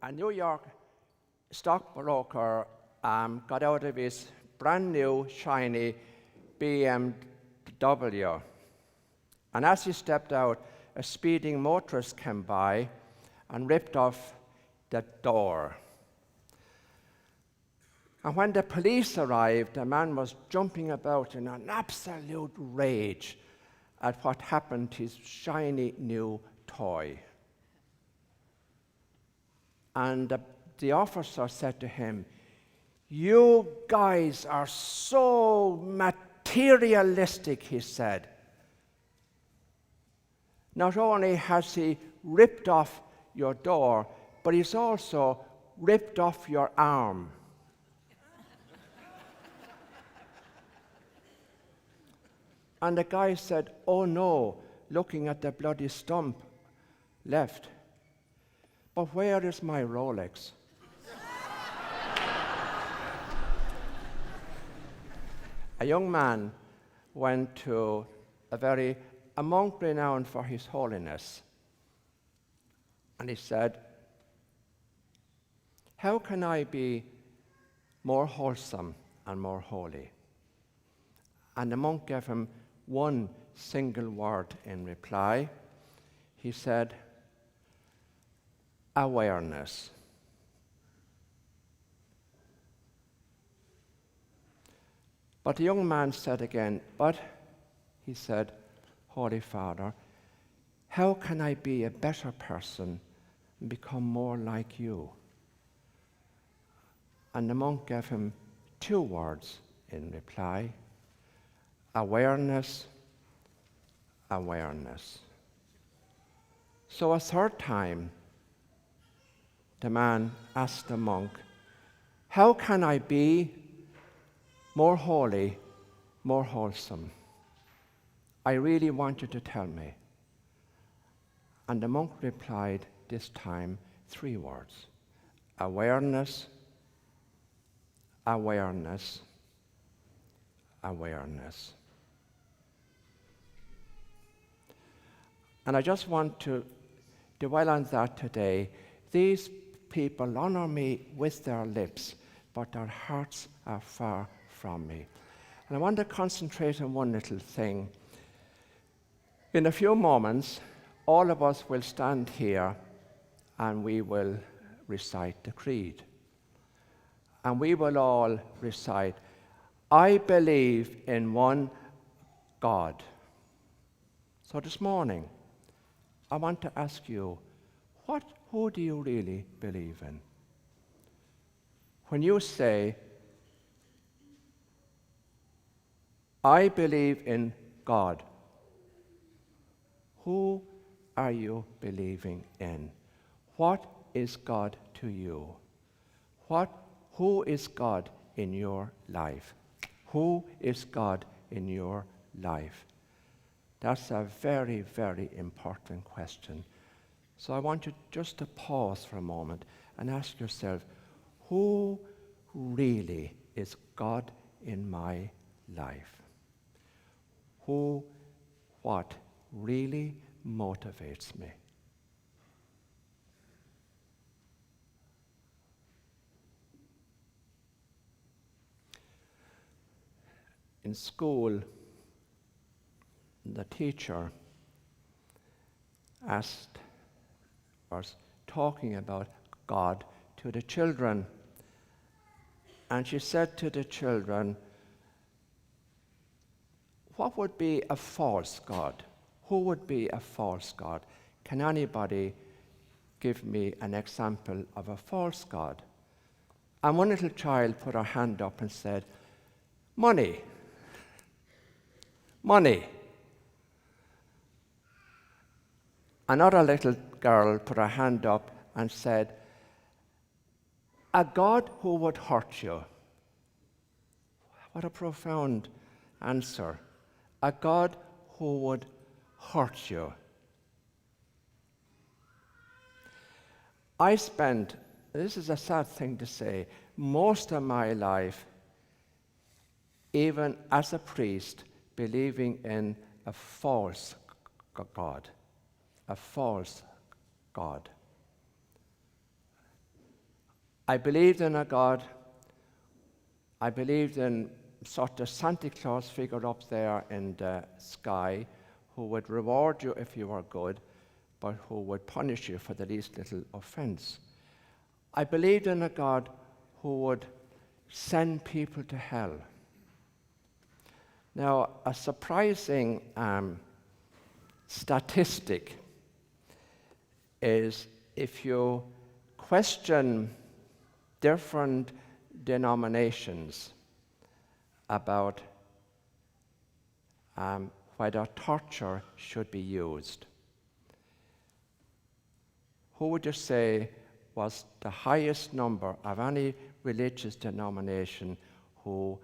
a New York stockbroker got out of his brand new, shiny BMW. And as he stepped out, a speeding motorist came by and ripped off the door. And when the police arrived, the man was jumping about in an absolute rage at what happened to his shiny new toy. And the officer said to him, "You guys are so materialistic," he said. "Not only has he ripped off your door, but he's also ripped off your arm." And the guy said, "Oh no," looking at the bloody stump left. "But where is my Rolex?" A young man went to a monk renowned for his holiness, and he said, "How can I be more wholesome and more holy?" And the monk gave him one single word in reply. He said, "Awareness." But the young man said again, "But," he said, "Holy Father, how can I be a better person and become more like you?" And the monk gave him two words in reply: awareness, awareness. So a third time, the man asked the monk, "How can I be more holy, more wholesome? I really want you to tell me." And the monk replied this time 3 words: awareness, awareness, awareness. And I just want to dwell on that today. These people honor me with their lips, but their hearts are far from me. And I want to concentrate on one little thing. In a few moments, all of us will stand here and we will recite the creed. And we will all recite, "I believe in one God." So this morning, I want to ask you, who do you really believe in? When you say, "I believe in God," who are you believing in? What is God to you? Who is God in your life? Who is God in your life? That's a very, very important question. So I want you just to pause for a moment and ask yourself, who really is God in my life? What really motivates me? In school, the teacher was talking about God to the children. And she said to the children, what would be a false God? Who would be a false God? Can anybody give me an example of a false God? And one little child put her hand up and said, money. Money. Another little girl put her hand up and said, a God who would hurt you. What a profound answer. A God who would hurt you. I spent, this is a sad thing to say, most of my life, even as a priest, believing in a false God. A false God. I believed in a God. I believed in sort of Santa Claus figure up there in the sky who would reward you if you were good, but who would punish you for the least little offense. I believed in a God who would send people to hell. Now, a surprising statistic is if you question different denominations about whether torture should be used, who would you say was the highest number of any religious denomination who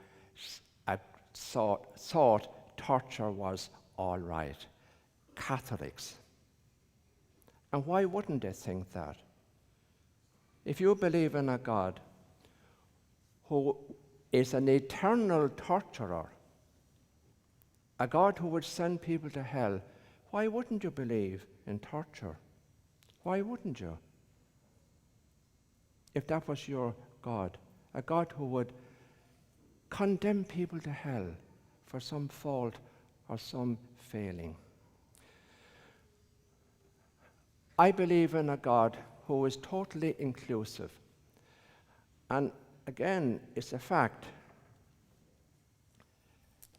thought torture was all right? Catholics. And why wouldn't they think that? If you believe in a God who is an eternal torturer, a God who would send people to hell, why wouldn't you believe in torture? Why wouldn't you? If that was your God, a God who would condemn people to hell for some fault or some failing. I believe in a God who is totally inclusive. And again, it's a fact.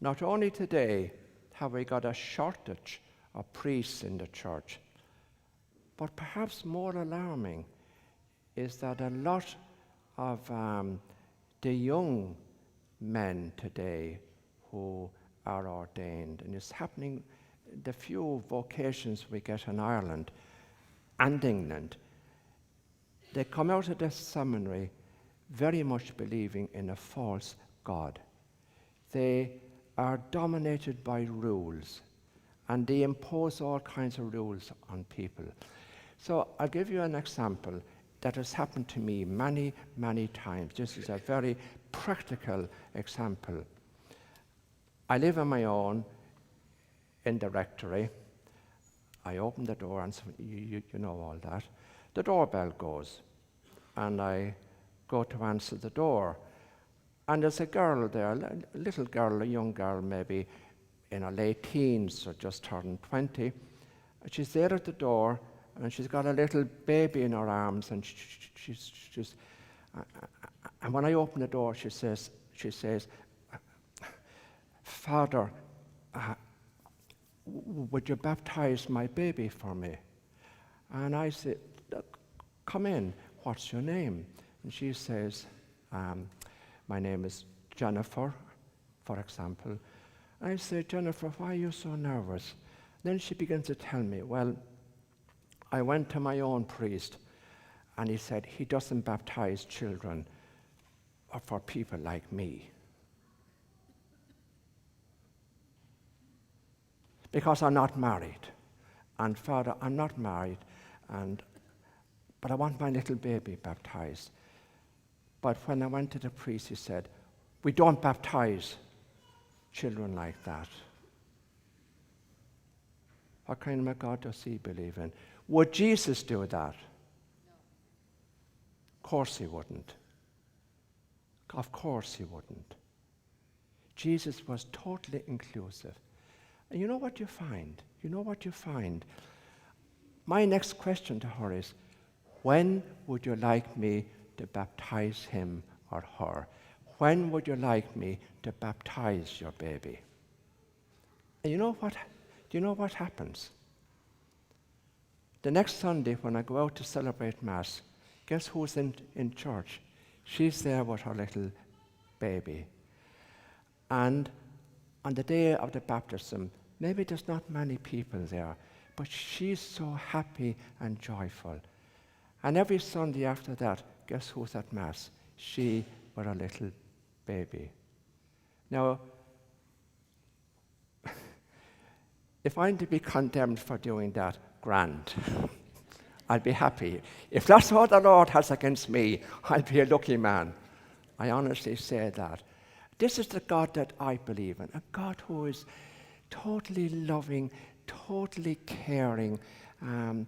Not only today have we got a shortage of priests in the church, but perhaps more alarming is that a lot of the young men today who are ordained, and it's happening, the few vocations we get in Ireland and England, they come out of the seminary very much believing in a false God. They are dominated by rules, and they impose all kinds of rules on people. So I'll give you an example that has happened to me many, many times. This is a very practical example. I live on my own in the rectory. I open the door, and you know all that. The doorbell goes, and I go to answer the door. And there's a girl there, a little girl, a young girl, maybe in her late teens or just turned 20. She's there at the door, and she's got a little baby in her arms, and she's and when I open the door, she says, "Father, would you baptize my baby for me?" And I said, "Come in, what's your name?" And she says, "My name is Jennifer," for example. I say, "Jennifer, why are you so nervous?" Then she begins to tell me, "Well, I went to my own priest, and he said he doesn't baptize children for people like me. Because I'm not married. And Father, I'm not married, but I want my little baby baptized." But when I went to the priest, he said, "We don't baptize children like that." What kind of a God does he believe in? Would Jesus do that? No. Of course he wouldn't. Of course he wouldn't. Jesus was totally inclusive. And you know what you find? You know what you find? My next question to her is, when would you like me to baptize him or her? When would you like me to baptize your baby? And you know what? Do you know what happens? The next Sunday when I go out to celebrate Mass, guess who's in church? She's there with her little baby. And on the day of the baptism, maybe there's not many people there, but she's so happy and joyful. And every Sunday after that, guess who's at Mass? She with her little baby. Now, if I'm to be condemned for doing that, grand. I'll be happy. If that's all the Lord has against me, I'll be a lucky man. I honestly say that. This is the God that I believe in, a God who is totally loving, totally caring, and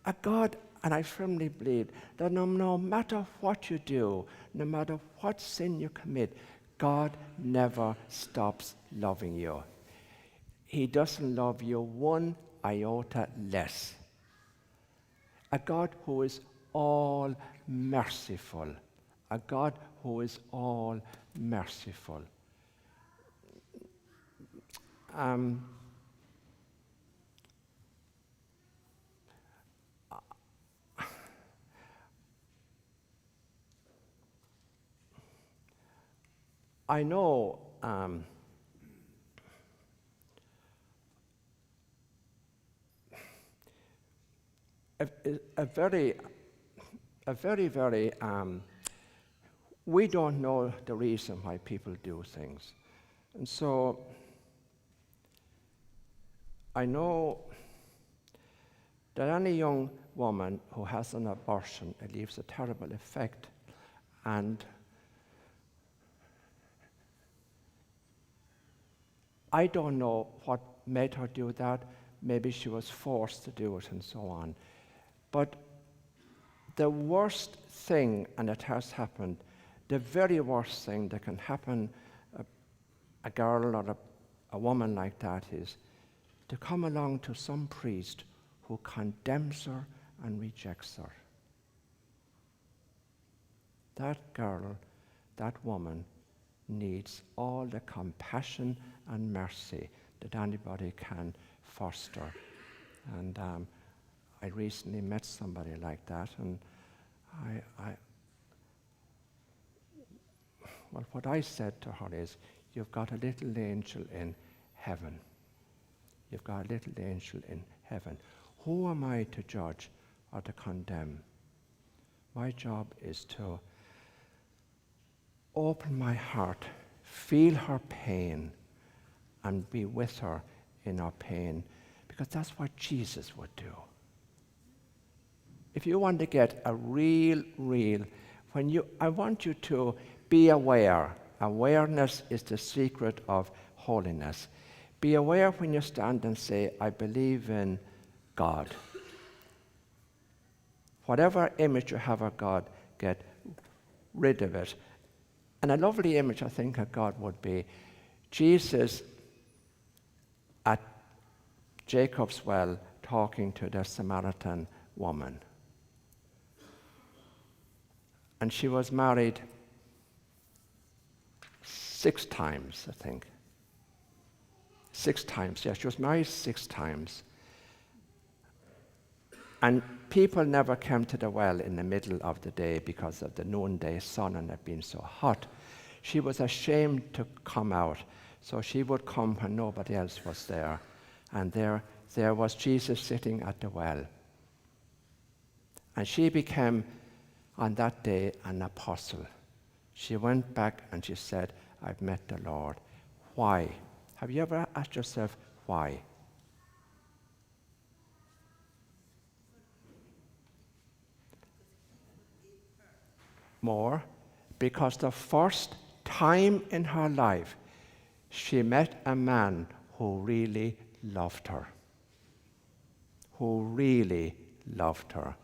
a God And I firmly believe that no matter what you do, no matter what sin you commit, God never stops loving you. He doesn't love you one iota less. A God who is all merciful. A God who is all merciful. I know a very, we don't know the reason why people do things. And so I know that any young woman who has an abortion, it leaves a terrible effect. And I don't know what made her do that. Maybe she was forced to do it and so on. But the worst thing, and it has happened, the very worst thing that can happen a girl or a woman like that is to come along to some priest who condemns her and rejects her. That girl, that woman, needs all the compassion and mercy that anybody can foster. And I recently met somebody like that, and well, what I said to her is, you've got a little angel in heaven. You've got a little angel in heaven. Who am I to judge or to condemn? My job is to open my heart, feel her pain, and be with her in her pain, because that's what Jesus would do. If you want to get a real, I want you to be aware. Awareness is the secret of holiness. Be aware when you stand and say, I believe in God. Whatever image you have of God, get rid of it. And a lovely image, I think, of God would be Jesus at Jacob's well talking to the Samaritan woman. And she was married 6 times, I think. 6 times, yes, she was married 6 times. And people never came to the well in the middle of the day because of the noonday sun and it being so hot. She was ashamed to come out, so she would come when nobody else was there. And there was Jesus sitting at the well. And she became, on that day, an apostle. She went back and she said, I've met the Lord. Why? Have you ever asked yourself why? More, because the first time in her life she met a man who really loved her. Who really loved her.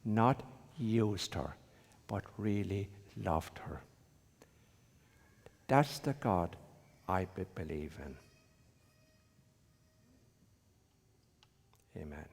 Not used her, but really loved her. That's the God I believe in. Amen.